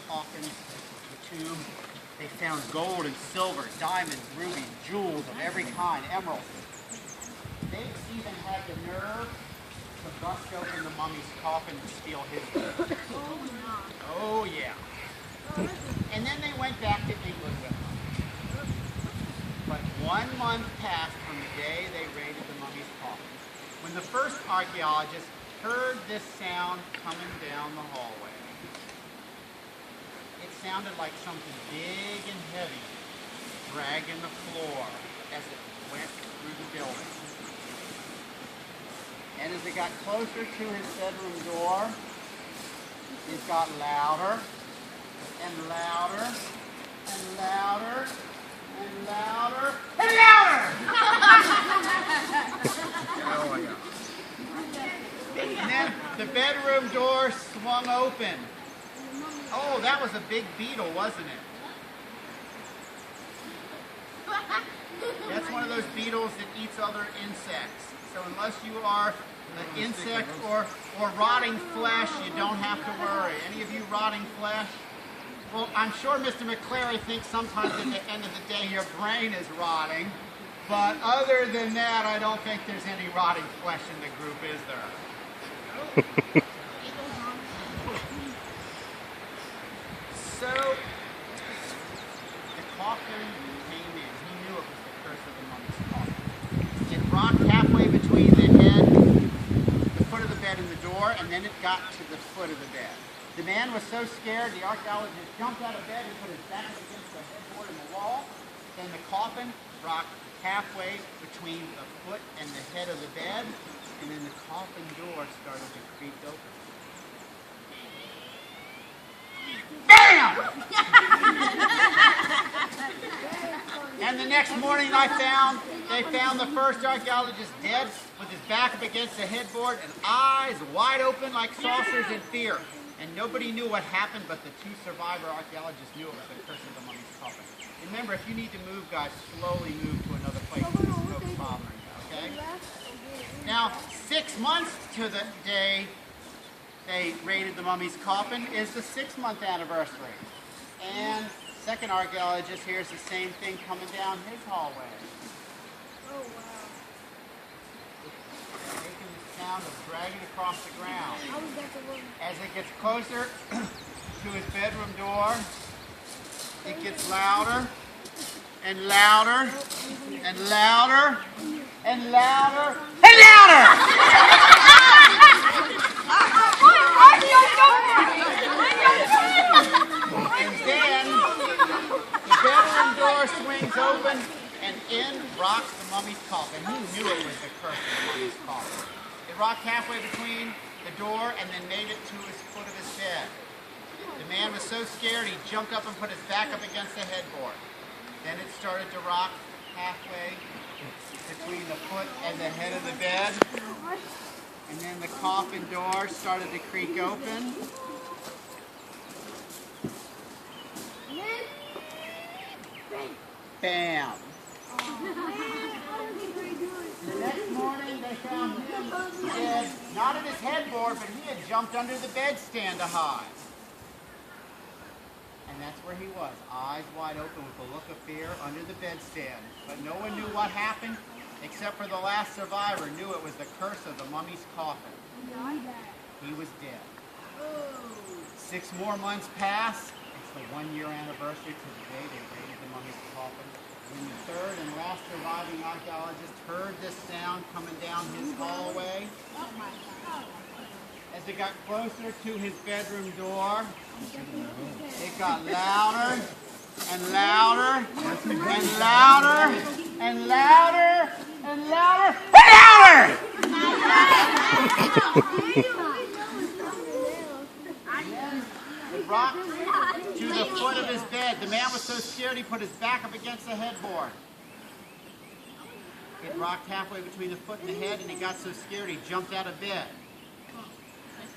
coffin, the tomb. They found gold and silver, diamonds, rubies, jewels of every kind, emeralds. They even had the nerve to bust open the mummy's coffin and steal his gold. Oh, yeah. And then they went back to England with them. But 1 month passed from the day they raided the mummy's coffin, when the first archaeologists heard this sound coming down the hallway. It sounded like something big and heavy dragging the floor as it went through the building. And as it got closer to his bedroom door, it got louder and louder and louder and louder and louder! Oh my God. And then the bedroom door swung open. Oh, that was a big beetle, wasn't it? That's one of those beetles that eats other insects. So unless you are an insect or rotting flesh, you don't have to worry. Any of you rotting flesh? Well, I'm sure Mr. McClary thinks sometimes at the end of the day your brain is rotting. But other than that, I don't think there's any rotting flesh in the group, is there? So, the coffin came in. He knew it was the curse of the mummy's coffin. It rocked halfway between the head, the foot of the bed, and the door, and then it got to the foot of the bed. The man was so scared, the archaeologist jumped out of bed and put his back against the headboard in the wall. Then the coffin rocked halfway between the foot and the head of the bed, and then the coffin door started to creak open. BAM! And the next morning they found the first archaeologist dead with his back up against the headboard and eyes wide open like saucers in fear. And nobody knew what happened, but the two survivor archaeologists knew it was the curse of the mummy's coffin. Remember, if you need to move, guys, slowly move to another place. It's bothering you, okay? Now, 6 months to the day they raided the mummy's coffin is the 6-month anniversary. And second archaeologist hears the same thing coming down his hallway. Oh, wow. Making the sound of dragging across the ground. How was that the one? As it gets closer to his bedroom door, it gets louder and louder and louder and louder and louder! And then the bedroom door swings open and in rocks the mummy's coffin. Who knew it was the curse of the mummy's coffin? It rocked halfway between the door and then made it to his foot of his bed. The man was so scared he jumped up and put his back up against the headboard. Then it started to rock halfway between the foot and the head of the bed. And then the coffin door started to creak open. Bam! The next morning they found him dead, not at his headboard, but he had jumped under the bedstand to hide. And that's where he was, eyes wide open with a look of fear under the bedstand. But no one knew what happened, except for the last survivor knew it was the curse of the mummy's coffin. He was dead. 6 more months passed. It's the 1-year anniversary to the day they raided the mummy's coffin. When the third and last surviving archaeologist heard this sound coming down his hallway, as it got closer to his bedroom door, it got louder and louder and louder and louder and louder and louder! It rocked to the foot of his bed. The man was so scared he put his back up against the headboard. It rocked halfway between the foot and the head, and he got so scared he jumped out of bed.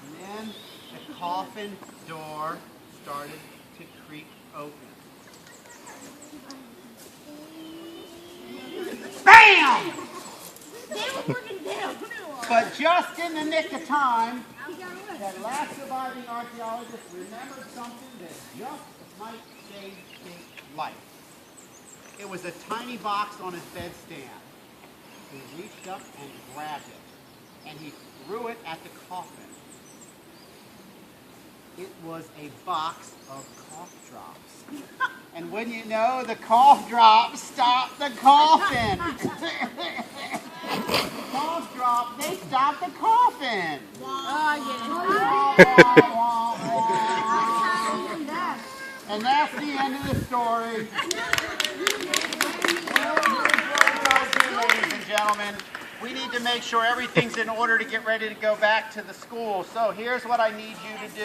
And then the coffin door started to creak open. BAM! But just in the nick of time, that last surviving archaeologist remembered something that just might save his life. It was a tiny box on his bedstand. He reached up and grabbed it, and he threw it at the coffin. It was a box of cough drops. And when you know, the cough drops stopped the coffin. Cough drop, they stopped the coffin. And that's the end of the story. Ladies and gentlemen, we need to make sure everything's in order to get ready to go back to the school. So here's what I need you to do.